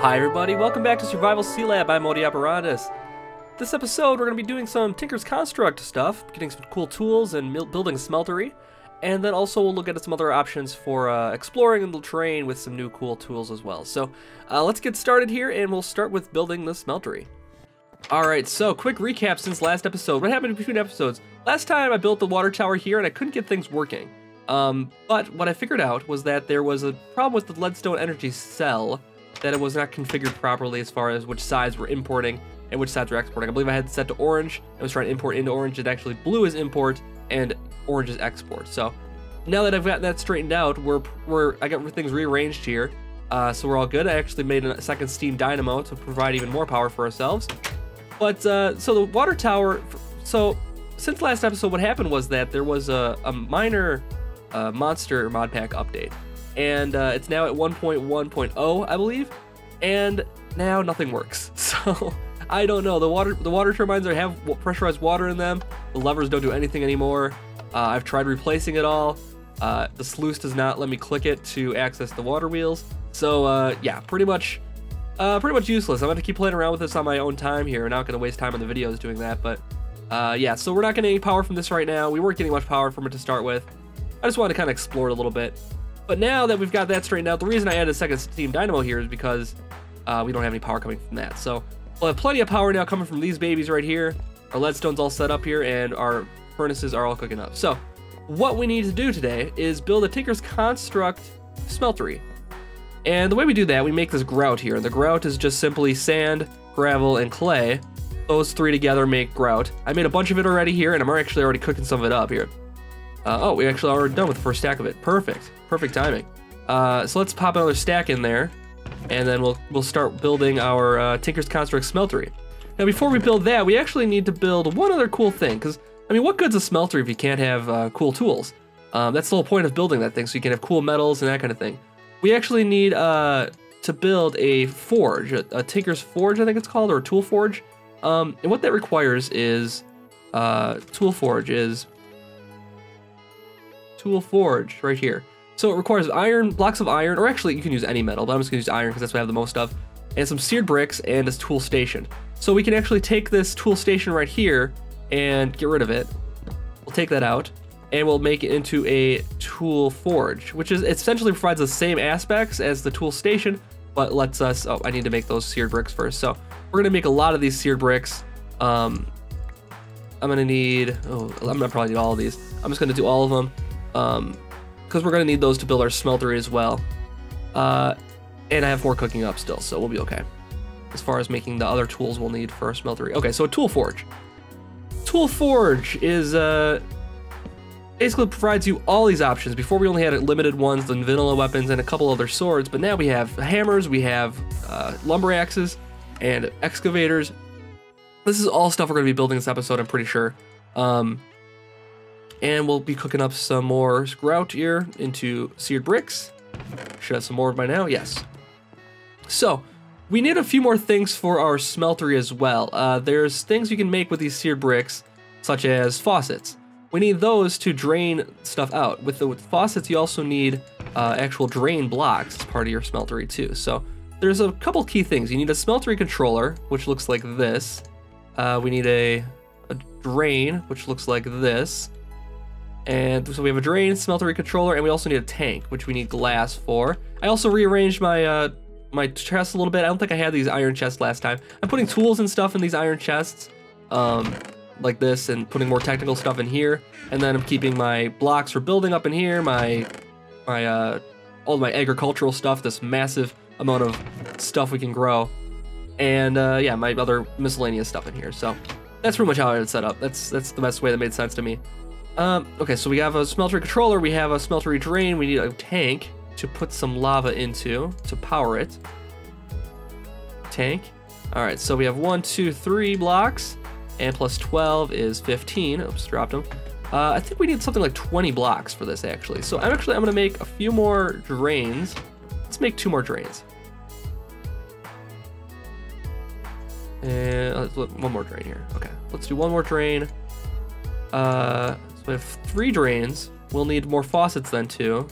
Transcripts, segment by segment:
Hi everybody, welcome back to Survival Sealab. I'm Modi Apparatus. This episode we're going to be doing some Tinker's Construct stuff, getting some cool tools and building a smeltery, and then also we'll look at some other options for exploring in the terrain with some new cool tools as well. So let's get started here, and we'll start with building the smeltery. Alright, so quick recap since last episode. What happened between episodes? Last time I built the water tower here and I couldn't get things working. But what I figured out was that there was a problem with the leadstone energy cell, that it was not configured properly as far as which sides were importing and which sides were exporting. I believe I had it set to orange. I was trying to import into orange. It actually blue is import and orange is export. So now that I've gotten that straightened out, I got things rearranged here. So we're all good. I actually made a second steam dynamo to provide even more power for ourselves. But so the water tower, so since last episode, what happened was that there was a minor monster mod pack update. And it's now at 1.1.0, I believe, and now nothing works. So I don't know. The water turbines have pressurized water in them. The levers don't do anything anymore. I've tried replacing it all. The sluice does not let me click it to access the water wheels. So yeah, pretty much useless. I'm gonna keep playing around with this on my own time here. I'm not gonna waste time on the videos doing that. But yeah, so we're not getting any power from this right now. We weren't getting much power from it to start with. I just wanted to kind of explore it a little bit. But now that we've got that straightened out, the reason I added a second steam dynamo here is because we don't have any power coming from that. So we'll have plenty of power now coming from these babies right here. Our leadstone's all set up here, and our furnaces are all cooking up. So what we need to do today is build a Tinker's Construct smeltery. And the way we do that, we make this grout here. The grout is just simply sand, gravel, and clay. Those three together make grout. I made a bunch of it already here, and I'm actually already cooking some of it up here. Oh, we actually already done with the first stack of it. Perfect. Perfect timing. So let's pop another stack in there, and then we'll start building our Tinker's Construct smeltery. Now, before we build that, we actually need to build one other cool thing, because, I mean, what good's a smeltery if you can't have cool tools? That's the whole point of building that thing, so you can have cool metals and that kind of thing. We actually need to build a forge, a Tinker's Forge, I think it's called, or a tool forge. And what that requires is, tool forge right here. So it requires iron, blocks of iron, or actually you can use any metal, but I'm just gonna use iron because that's what I have the most of, and some seared bricks and this tool station. So we can actually take this tool station right here and get rid of it. We'll take that out and we'll make it into a tool forge, which is essentially provides the same aspects as the tool station, but lets us, oh, I need to make those seared bricks first. So we're gonna make a lot of these seared bricks. I'm gonna need, I'm gonna probably need all of these. I'm just gonna do all of them. Because we're going to need those to build our smeltery as well. And I have more cooking up still, so we'll be okay. As far as making the other tools we'll need for our smeltery. Okay, so a tool forge. Tool forge is, basically provides you all these options. Before we only had limited ones, the vanilla weapons and a couple other swords, but now we have hammers, we have lumber axes, and excavators. This is all stuff we're going to be building this episode, I'm pretty sure. And we'll be cooking up some more grout here into seared bricks. Should have some more by now, yes. So, we need a few more things for our smeltery as well. There's things you can make with these seared bricks, such as faucets. We need those to drain stuff out. With faucets, you also need actual drain blocks as part of your smeltery too. So, there's a couple key things. You need a smeltery controller, which looks like this. We need a drain, which looks like this. And so we have a drain, smeltery controller, and we also need a tank, which we need glass for. I also rearranged my my chest a little bit. I don't think I had these iron chests last time. I'm putting tools and stuff in these iron chests, like this, and putting more technical stuff in here. And then I'm keeping my blocks for building up in here, all my agricultural stuff, this massive amount of stuff we can grow, and yeah, my other miscellaneous stuff in here. So that's pretty much how I had it set up. That's the best way that made sense to me. Okay, so we have a smeltery controller, we have a smeltery drain, we need a tank to put some lava into to power it. Tank. Alright, so we have 1, 2, 3 blocks, and plus 12 is 15. Oops, dropped them. I think we need something like 20 blocks for this, actually. So I'm gonna make a few more drains. Let's make 2 more drains. And one more drain here. Okay, let's do 1 more drain. So we have 3 drains. We'll need more faucets then too.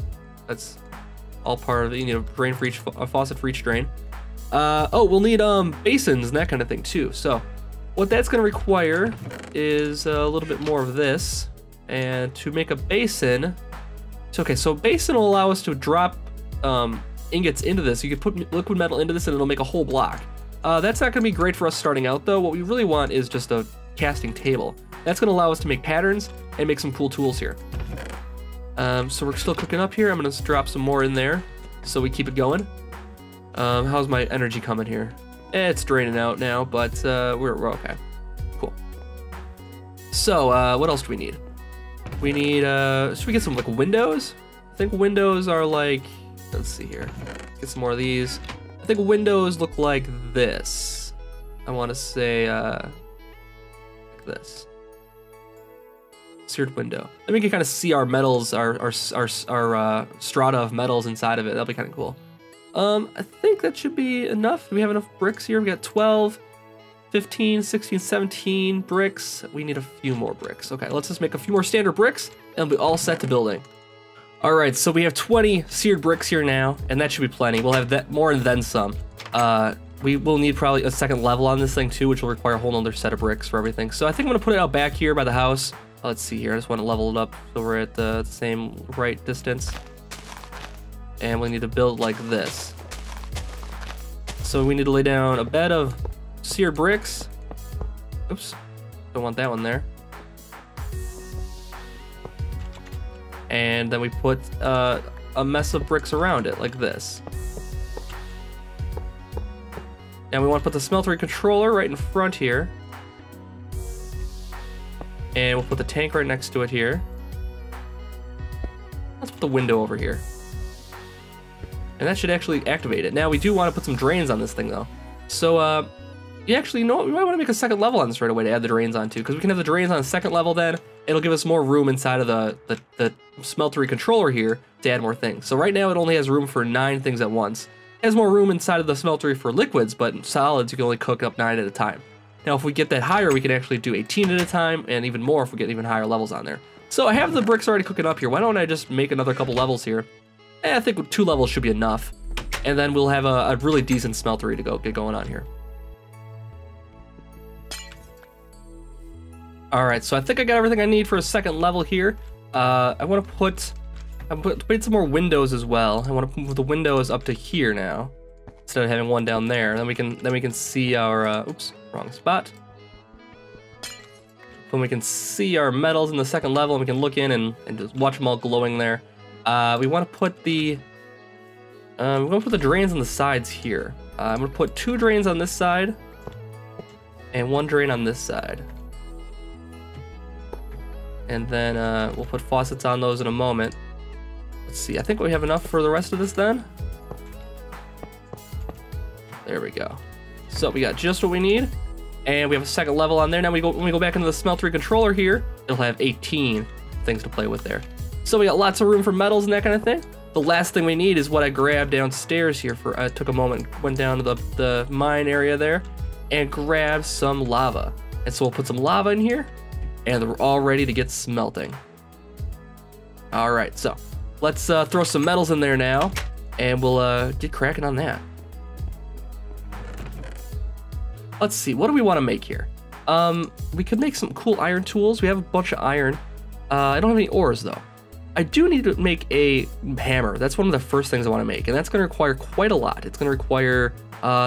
That's all part of it. You need a drain for each, a faucet for each drain. Oh, we'll need basins and that kind of thing too. So what that's going to require is a little bit more of this. And to make a basin, so okay, so basin will allow us to drop ingots into this. You could put liquid metal into this and it'll make a whole block. That's not going to be great for us starting out though. What we really want is just a casting table. That's going to allow us to make patterns and make some cool tools here. So we're still cooking up here. I'm going to drop some more in there so we keep it going. How's my energy coming here? It's draining out now, but we're okay. Cool. So what else do we need? We need, should we get some like windows? I think windows are like, let's see here. Get some more of these. I think windows look like this. I want to say like this. Seared window. Then we can kind of see our metals, our strata of metals inside of it. That'll be kind of cool. I think that should be enough. Do we have enough bricks here? We got 12, 15, 16, 17 bricks. We need a few more bricks. Okay, let's just make a few more standard bricks and we'll be all set to building. All right, so we have 20 seared bricks here now, and that should be plenty. We'll have that more and then some. We will need probably a second level on this thing too, which will require a whole nother set of bricks for everything. So I think I'm gonna put it out back here by the house. Let's see here, I just want to level it up so we're at the same right distance. And we need to build like this. So we need to lay down a bed of seared bricks. Oops, don't want that one there. And then we put a mess of bricks around it like this. And we want to put the smeltery controller right in front here. And we'll put the tank right next to it here. Let's put the window over here. And that should actually activate it. Now we do want to put some drains on this thing though. So yeah, actually, you know what? We might want to make a second level on this right away to add the drains on too, because we can have the drains on the second level then. It'll give us more room inside of the smeltery controller here to add more things. So right now it only has room for 9 things at once. It has more room inside of the smeltery for liquids, but in solids you can only cook up 9 at a time. Now if we get that higher, we can actually do 18 at a time, and even more if we get even higher levels on there. So I have the bricks already cooking up here. Why don't I just make another couple levels here? I think 2 levels should be enough. And then we'll have a really decent smeltery to get going on here. Alright, so I think I got everything I need for a second level here. I want to put some more windows as well. I want to move the windows up to here now, instead of having one down there. Then we can see our oops, wrong spot. Then we can see our metals in the second level, and we can look in and just watch them all glowing there. We want to put the drains on the sides here. I'm gonna put 2 drains on this side and 1 drain on this side. And then we'll put faucets on those in a moment. Let's see, I think we have enough for the rest of this then. There we go. So we got just what we need, and we have a second level on there. Now when we go back into the smeltery controller here, it'll have 18 things to play with there. So we got lots of room for metals and that kind of thing. The last thing we need is what I grabbed downstairs here. I took a moment, went down to the mine area there, and grabbed some lava. And so we'll put some lava in here, and we're all ready to get smelting. All right, so let's throw some metals in there now, and we'll get cracking on that. Let's see, what do we want to make here? We could make some cool iron tools. We have a bunch of iron. I don't have any ores though. I do need to make a hammer. That's one of the first things I want to make, and that's going to require quite a lot. It's going to require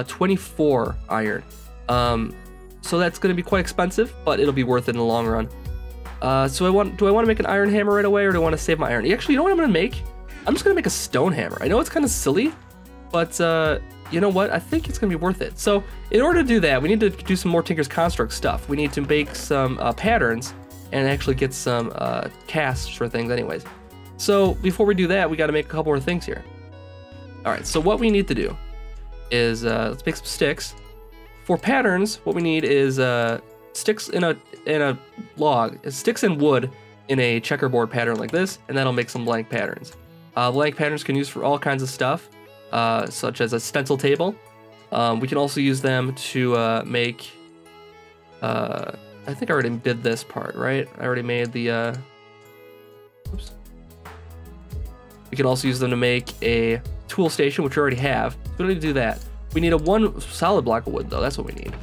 24 iron. So that's going to be quite expensive, but it'll be worth it in the long run. Do I want to make an iron hammer right away, or do I want to save my iron? Actually, you know what I'm going to make? I'm just going to make a stone hammer. I know it's kind of silly, but you know what? I think it's going to be worth it. So in order to do that, we need to do some more Tinker's Construct stuff. We need to make some patterns and actually get some casts for things anyways. So before we do that, we got to make a couple more things here. All right, so what we need to do is let's make some sticks. For patterns, what we need is sticks in a log, sticks and wood in a checkerboard pattern like this, and that'll make some blank patterns. Blank patterns can use for all kinds of stuff, such as a stencil table. We can also use them to make. I think I already did this part, right? I already made the. Oops. We can also use them to make a tool station, which we already have. We don't need to do that. We need a 1 solid block of wood though, that's what we need.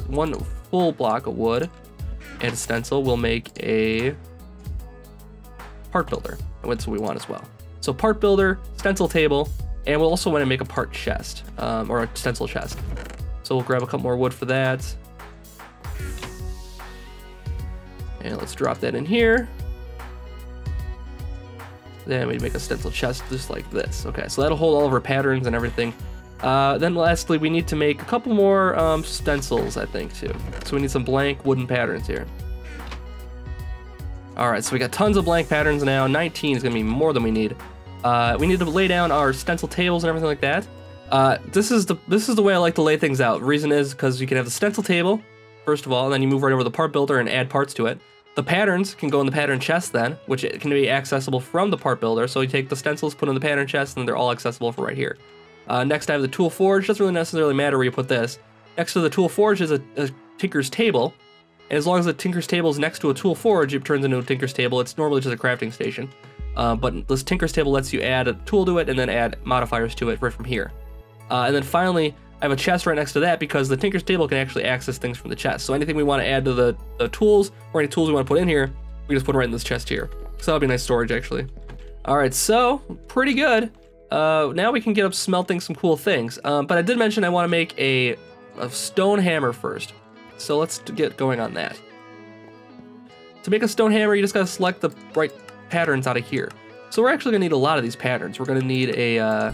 1 full block of wood and a stencil. We'll make a part builder, and that's what we want as well. So part builder, stencil table, and we'll also want to make a part chest, or a stencil chest. So we'll grab a couple more wood for that. And let's drop that in here. Then we make a stencil chest just like this. Okay, so that'll hold all of our patterns and everything. Then lastly, we need to make a couple more stencils, I think, too. So we need some blank wooden patterns here. All right, so we got tons of blank patterns now. 19 is gonna be more than we need. We need to lay down our stencil tables and everything like that. This is the way I like to lay things out. The reason is because you can have the stencil table, first of all, and then you move right over to the part builder and add parts to it. The patterns can go in the pattern chest then, which can be accessible from the part builder. So you take the stencils, put in the pattern chest, and they're all accessible for right here. Next, I have the tool forge. Doesn't really necessarily matter where you put this. Next to the tool forge is a tinker's table. And as long as the tinker's table is next to a tool forge, it turns into a tinker's table. It's normally just a crafting station. But this tinker's table lets you add a tool to it and then add modifiers to it right from here. And then finally, I have a chest right next to that because the tinker's table can actually access things from the chest. So anything we want to add to the tools or any tools we want to put in here, we just put it right in this chest here. So that'll be nice storage actually. All right, so pretty good. Now we can get up smelting some cool things. But I did mention I want to make a stone hammer first. So let's get going on that. To make a stone hammer, you just gotta select the right patterns out of here. So we're actually gonna need a lot of these patterns. We're gonna need a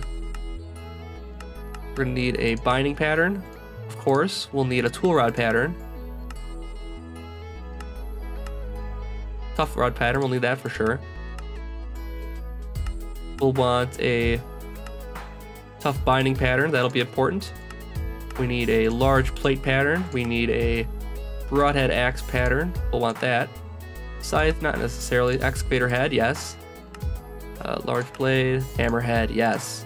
binding pattern, of course. We'll need a tool rod pattern. Tough rod pattern, we'll need that for sure. We'll want a tough binding pattern, that'll be important. We need a large plate pattern. We need a broadhead axe pattern. We'll want that. Scythe, not necessarily. Excavator head, yes. Large blade, hammer head, yes.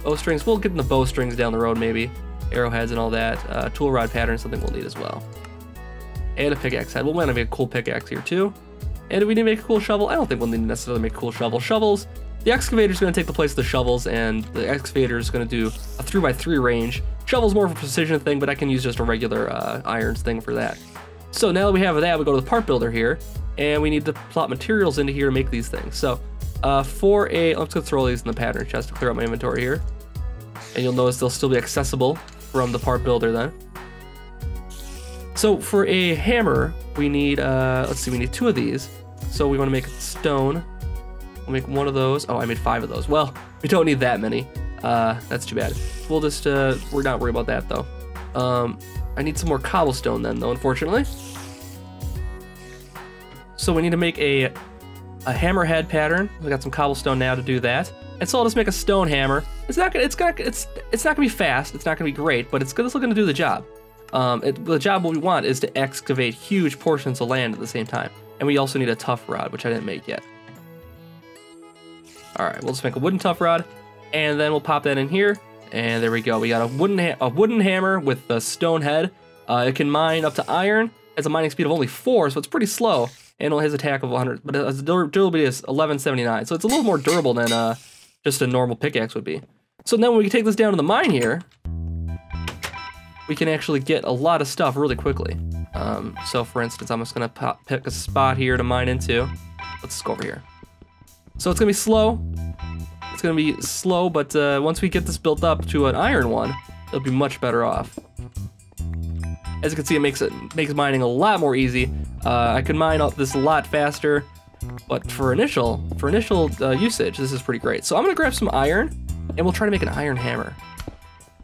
Bowstrings, we'll get in the bowstrings down the road maybe. Arrowheads and all that. Tool rod pattern, something we'll need as well. And a pickaxe head. We'll want to make a cool pickaxe here too. And do we need to make a cool shovel? I don't think we'll need to necessarily make a cool shovel. Shovels, the excavator is going to take the place of the shovels, and the excavator is going to do a 3x3 range. Shovel's more of a precision thing, but I can use just a regular irons thing for that. So now that we have that, we go to the part builder here, and we need to plot materials into here to make these things. So let's go throw these in the pattern chest to clear out my inventory here. And you'll notice they'll still be accessible from the part builder then. So for a hammer, we need, let's see, we need 2 of these. So we want to make stone. We'll make 1 of those. Oh, I made 5 of those. Well, we don't need that many. That's too bad. We'll just, we're not worried about that though. I need some more cobblestone then though, unfortunately. So we need to make a hammerhead pattern. We got some cobblestone now to do that. And so I'll just make a stone hammer. It's not gonna be fast. It's not gonna be great, but it's still gonna do the job. The job what we want is to excavate huge portions of land at the same time. And we also need a tough rod, which I didn't make yet. All right, we'll just make a wooden tough rod, and then we'll pop that in here. And there we go. We got a wooden hammer with a stone head. It can mine up to iron. It has a mining speed of only 4, so it's pretty slow. And it has attack of 100, but its durability is 1179. So it's a little more durable than just a normal pickaxe would be. So then when we take this down to the mine here, we can actually get a lot of stuff really quickly. So for instance, I'm just gonna pick a spot here to mine into. Let's go over here. So it's gonna be slow. It's gonna be slow, but once we get this built up to an iron one, it'll be much better off. As you can see, it makes mining a lot more easy. I can mine up this a lot faster, but for initial usage, this is pretty great. So I'm gonna grab some iron, and we'll try to make an iron hammer.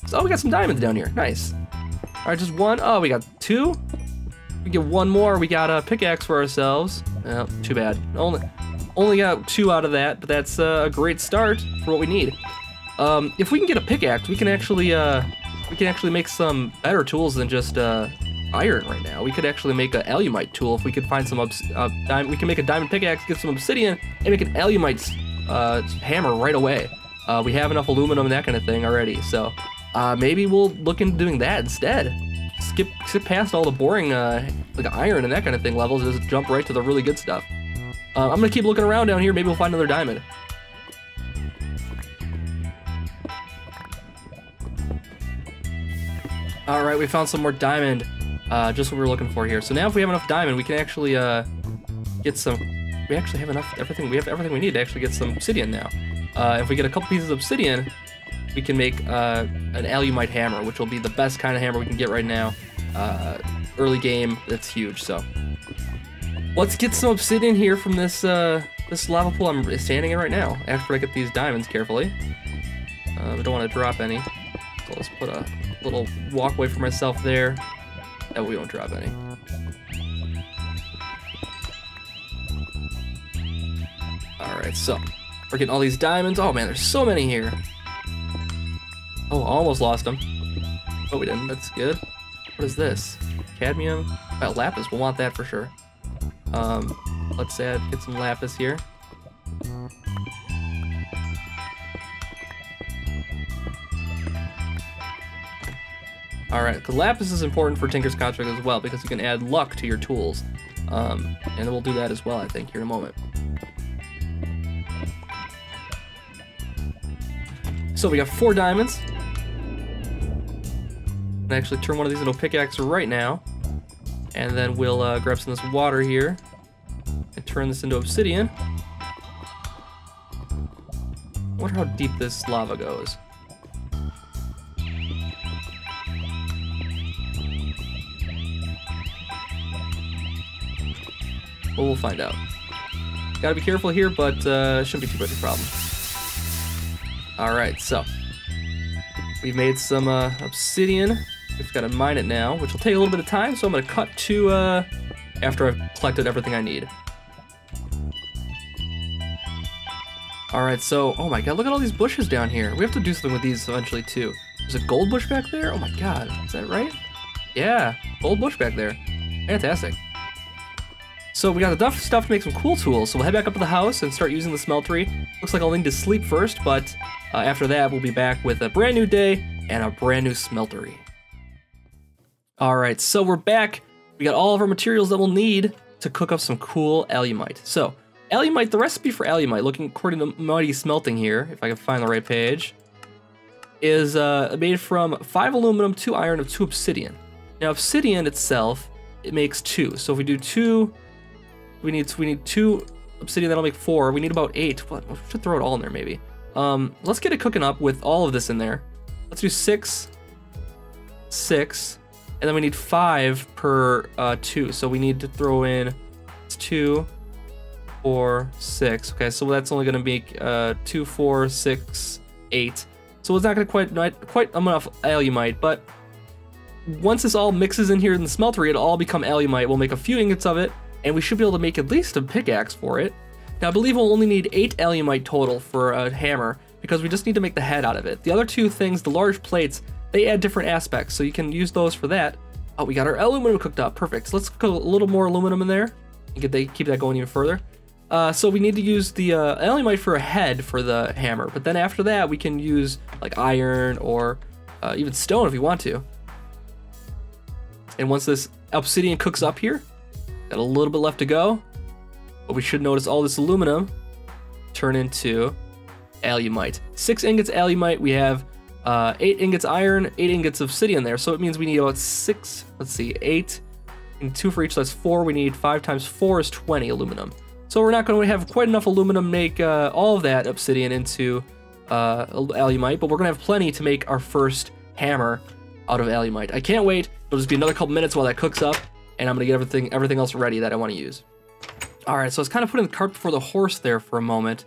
So we got some diamonds down here, nice. All right, just 1. Oh, we got 2. We get 1 more. We got a pickaxe for ourselves. Oh, too bad. Only got 2 out of that, but that's a great start for what we need. If we can get a pickaxe, we can actually make some better tools than just iron right now. We could actually make an alumite tool if we could find some we can make a diamond pickaxe, get some obsidian, and make an alumite hammer right away. We have enough aluminum and that kind of thing already, so maybe we'll look into doing that instead. Skip past all the boring like iron and that kind of thing levels, and just jump right to the really good stuff. I'm gonna keep looking around down here. Maybe we'll find another diamond. All right, we found some more diamond, just what we were looking for here. So now if we have enough diamond, we can actually get some, we actually have enough, we have everything we need to actually get some obsidian now. If we get a couple pieces of obsidian, we can make an alumite hammer, which will be the best kind of hammer we can get right now. Early game, that's huge, so. Let's get some obsidian here from this this lava pool I'm standing in right now, after I get these diamonds carefully. I don't want to drop any, so let's put a little walkway for myself there. That we won't drop any. Alright, so, we're getting all these diamonds. Oh man, there's so many here. Oh, almost lost them. Oh, we didn't, that's good. What is this? Cadmium? Oh, lapis, we'll want that for sure. Let's get some lapis here. Alright, because lapis is important for Tinker's Construct as well, because you can add luck to your tools. And we'll do that as well, I think, here in a moment. So we got 4 diamonds. I'm gonna actually turn one of these into a pickaxe right now. And then we'll grab some of this water here and turn this into obsidian. I wonder how deep this lava goes. Well, we'll find out. Gotta be careful here, but shouldn't be too much of a problem. Alright, so we've made some obsidian. We've got to mine it now, which will take a little bit of time, so I'm going to cut to after I've collected everything I need. Alright, so, oh my god, look at all these bushes down here. We have to do something with these eventually, too. There's a gold bush back there? Oh my god, is that right? Yeah, gold bush back there. Fantastic. So we got enough stuff to make some cool tools, so we'll head back up to the house and start using the smeltery. Looks like I'll need to sleep first, but after that, we'll be back with a brand new day and a brand new smeltery. Alright, so we're back. We got all of our materials that we'll need to cook up some cool alumite. So, alumite, the recipe for alumite, looking according to Mighty Smelting here, if I can find the right page, is made from 5 aluminum, 2 iron, and 2 obsidian. Now, obsidian itself, it makes 2. So if we do 2, we need 2 obsidian, that'll make 4. We need about 8. Well, we should throw it all in there, maybe. Let's get it cooking up with all of this in there. Let's do 6, 6, and then we need 5 per 2. So we need to throw in 2, 4, 6. Okay, so that's only going to make 2, 4, 6, 8. So it's not going to quite enough alumite, but once this all mixes in here in the smeltery, it'll all become alumite. We'll make a few ingots of it, and we should be able to make at least a pickaxe for it. Now, I believe we'll only need 8 alumite total for a hammer, because we just need to make the head out of it. The other 2 things, the large plates, they add different aspects, so you can use those for that. Oh, we got our aluminum cooked up. Perfect. So let's cook a little more aluminum in there and keep that going even further. So we need to use the alumite for a head for the hammer, but then after that, we can use like iron or even stone if we want to. And once this obsidian cooks up here, got a little bit left to go, but we should notice all this aluminum turn into alumite. 6 ingots alumite, we have 8 ingots iron, 8 ingots of obsidian there, so it means we need about 6, let's see, 8, and 2 for each, so that's 4, we need 5 times 4 is 20 aluminum. So we're not going to have quite enough aluminum to make all of that obsidian into alumite, but we're going to have plenty to make our first hammer out of alumite. I can't wait. It'll just be another couple minutes while that cooks up, and I'm going to get everything else ready that I want to use. Alright, so I was kind of putting the cart before the horse there for a moment,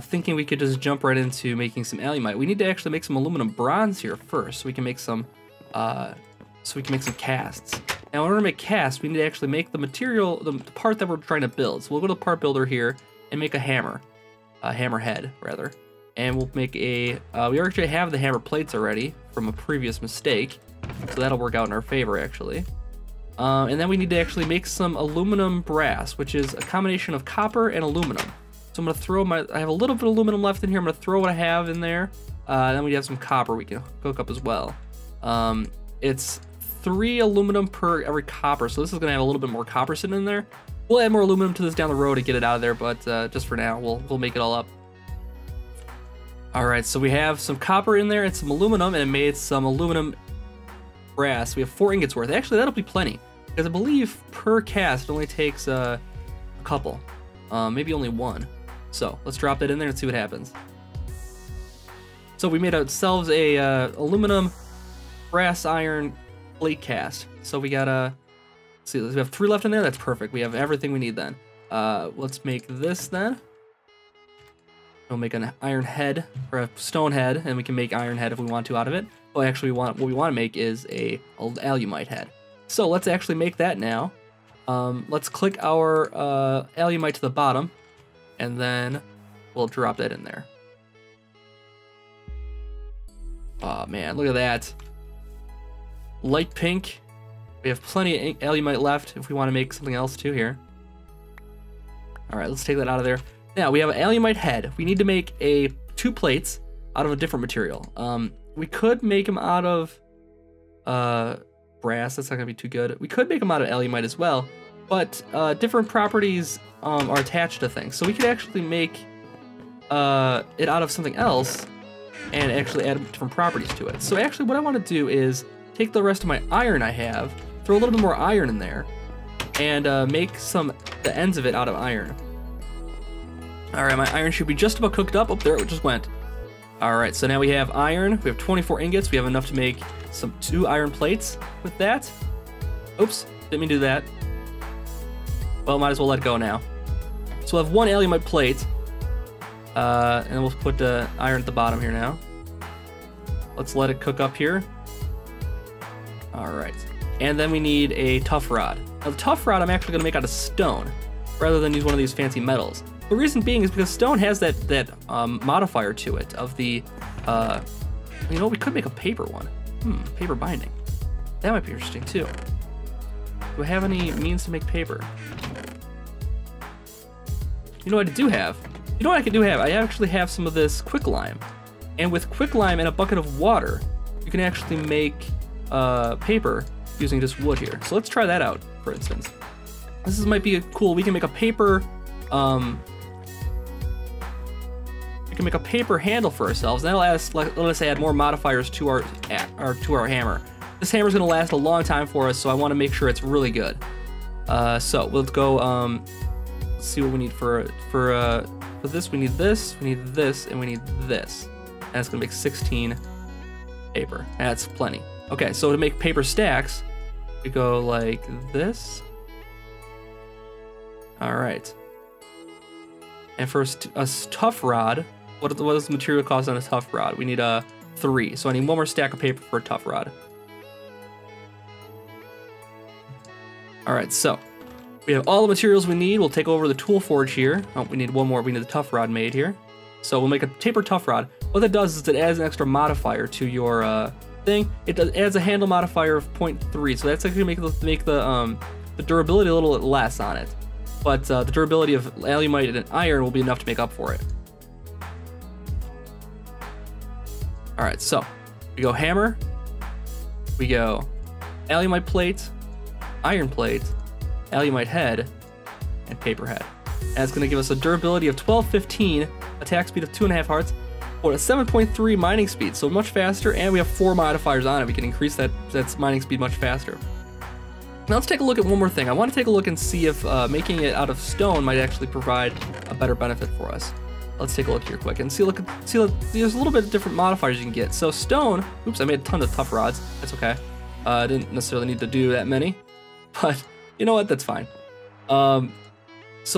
thinking we could just jump right into making some alumite. We need to actually make some aluminum bronze here first, so we can make some casts. Now, in order to make casts, we need to actually make the material, the part that we're trying to build. So we'll go to the part builder here and make a hammer head rather, and we'll make a. We actually have the hammer plates already from a previous mistake, so that'll work out in our favor actually. And then we need to actually make some aluminum brass, which is a combination of copper and aluminum. So I'm gonna throw I have a little bit of aluminum left in here. I'm gonna throw what I have in there. Then we have some copper we can cook up as well. It's 3 aluminum per every copper, so this is gonna have a little bit more copper sitting in there. We'll add more aluminum to this down the road to get it out of there, but just for now, we'll make it all up. All right, so we have some copper in there and some aluminum, and it made some aluminum brass. We have 4 ingots worth. Actually, that'll be plenty, because I believe per cast it only takes a couple, maybe only 1. So let's drop that in there and see what happens. So we made ourselves a aluminum, brass, iron plate cast. So we got see, we have 3 left in there. That's perfect. We have everything we need then. Let's make this then. We'll make an iron head or a stone head, and we can make iron head if we want to out of it. Well, actually, what we want to make is a alumite head. So let's actually make that now. Let's click our alumite to the bottom, and then we'll drop that in there. Oh man, look at that. Light pink. We have plenty of alumite left if we want to make something else too here. All right, let's take that out of there. Now we have an alumite head. We need to make 2 plates out of a different material. We could make them out of brass. That's not gonna be too good. We could make them out of alumite as well, but different properties are attached to things. So we could actually make it out of something else and actually add different properties to it. So actually what I want to do is take the rest of my iron I have, throw a little bit more iron in there, and make the ends of it out of iron. All right, my iron should be just about cooked up. Oh, there it just went. All right, so now we have iron. We have 24 ingots. We have enough to make 2 iron plates with that. Oops, didn't mean to do that. Well, might as well let it go now. So we'll have 1 alumite plate, and we'll put the iron at the bottom here now. Let's let it cook up here. All right, and then we need a tough rod. Now the tough rod I'm actually gonna make out of stone, rather than use one of these fancy metals. The reason being is because stone has that modifier to it of the, you know, we could make a paper one. Paper binding. That might be interesting too. Do I have any means to make paper? You know what I do have? You know what I do have? I actually have some of this quicklime. And with quicklime and a bucket of water, you can actually make paper using just wood here. So let's try that out, for instance. This might be cool. We can make a paper, we can make a paper handle for ourselves. That'll let us add more modifiers to our hammer. This hammer's gonna last a long time for us, so I want to make sure it's really good. So we'll go. Let's see what we need for this. We need this. We need this, and we need this. And that's gonna make 16 paper. That's plenty. Okay, so to make paper stacks, we go like this. All right. And for a tough rod, what does the material cost on a tough rod? We need 3. So I need 1 more stack of paper for a tough rod. All right, so we have all the materials we need. We'll take over the tool forge here. Oh, we need 1 more. We need the tough rod made here. So we'll make a paper tough rod. What that does is it adds an extra modifier to your thing. It adds a handle modifier of 0.3. So that's actually make the durability a little bit less on it. But the durability of alumite and iron will be enough to make up for it. All right, so we go hammer, we go alumite plate, iron plate, alumite head, and paper head. And it's gonna give us a durability of 1215, attack speed of 2.5 hearts, or a 7.3 mining speed, so much faster, and we have 4 modifiers on it. We can increase that mining speed much faster. Now let's take a look at one more thing. I want to take a look and see if making it out of stone might actually provide a better benefit for us. Let's take a look here quick and see there's a little bit of different modifiers you can get. So stone, oops, I made a ton of tough rods. That's okay. I didn't necessarily need to do that many, but you know what? That's fine. So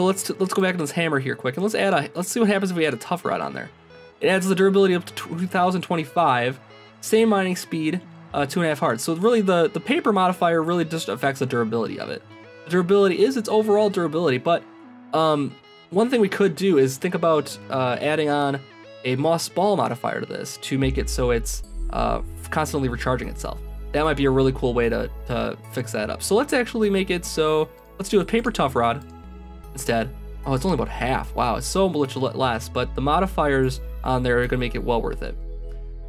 let's go back to this hammer here quick and let's see what happens if we add a tough rod on there. It adds the durability up to 2025, same mining speed, 2.5 hearts. So really the paper modifier really just affects the durability of it. The durability is its overall durability, but one thing we could do is think about adding on a moss ball modifier to this to make it so it's constantly recharging itself. That might be a really cool way to fix that up. So let's actually make it so, let's do a paper tough rod instead. Oh, it's only about half. Wow, it's so much less, but the modifiers on there are gonna make it well worth it.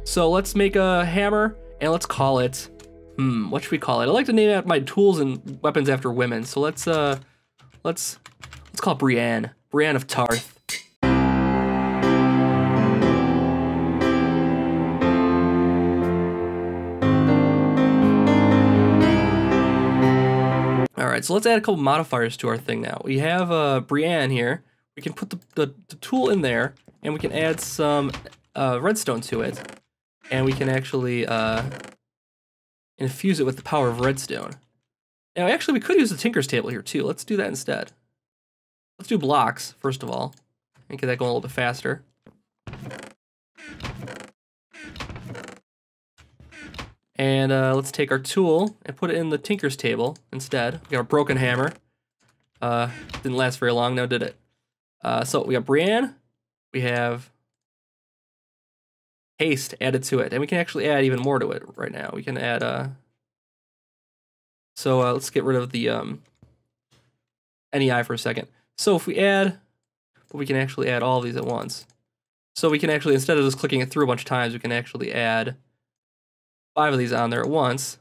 So let's make a hammer and let's call it, what should we call it? I like to name out my tools and weapons after women. So let's call it Brienne of Tarth. right, so let's add a couple modifiers to our thing now. We have Brienne here. We can put the tool in there, and we can add some redstone to it, and we can actually infuse it with the power of redstone. Now, actually, we could use the Tinker's table here too. Let's do that instead. Let's do blocks first of all, and get that going a little bit faster. And let's take our tool and put it in the Tinker's table instead. We got a broken hammer. Didn't last very long, now did it? So we got Brienne, we have haste added to it, and we can actually add even more to it right now. We can add, let's get rid of the NEI for a second. So if we add, we can actually add all of these at once. So we can actually, instead of just clicking it through a bunch of times, we can actually add 5 of these on there at once.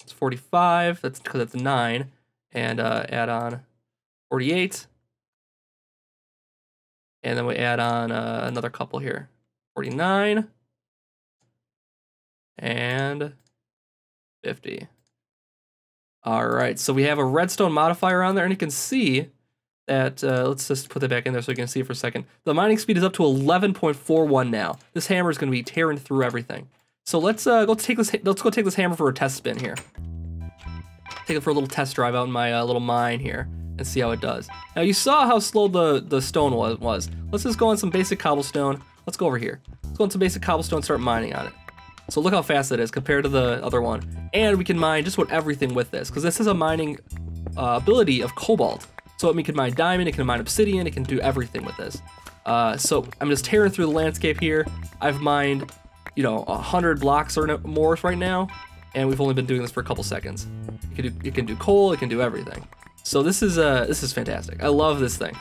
It's 45, that's because that's 9, and add on 48. And then we add on another couple here. 49. And 50. All right, so we have a redstone modifier on there, and you can see that, let's just put that back in there so you can see it for a second. The mining speed is up to 11.41 now. This hammer is going to be tearing through everything. So let's go take this hammer for a test spin here. Take it for a little test drive out in my little mine here and see how it does. Now you saw how slow the stone was. Let's just go on some basic cobblestone. Let's go over here. Let's go on some basic cobblestone and start mining on it. So look how fast it is compared to the other one. And we can mine just about everything with this, because this is a mining ability of cobalt. So it can mine diamond, it can mine obsidian, it can do everything with this. So I'm just tearing through the landscape here. I've mined, 100 blocks or more right now, and we've only been doing this for a couple seconds. It can do coal, it can do everything. So this is fantastic. I love this thing.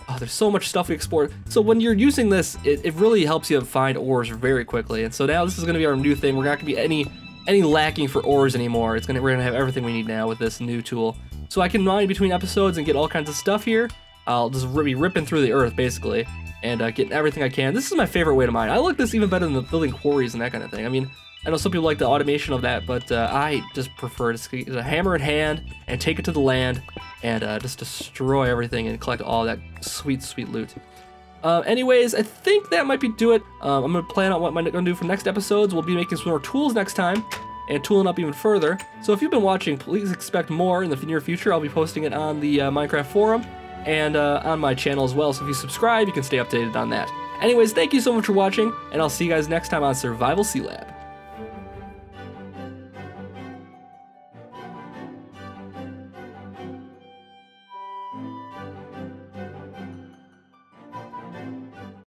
Oh, there's so much stuff we explore. So when you're using this, it really helps you find ores very quickly. And so now this is going to be our new thing. We're not going to be any lacking for ores anymore. We're going to have everything we need now with this new tool. So I can mine between episodes and get all kinds of stuff here. I'll just be ripping through the earth basically and getting everything I can. This is my favorite way to mine. I like this even better than the building quarries and that kind of thing. I mean, I know some people like the automation of that, but I just prefer to get a hammer in hand and take it to the land and just destroy everything and collect all that sweet, sweet loot. Anyways, I think that might do it. I'm going to plan out what I'm going to do for next episodes. We'll be making some more tools next time and tooling up even further. So if you've been watching, please expect more in the near future. I'll be posting it on the Minecraft forum and on my channel as well. So if you subscribe, you can stay updated on that. Anyways, thank you so much for watching, and I'll see you guys next time on Survival Sealab.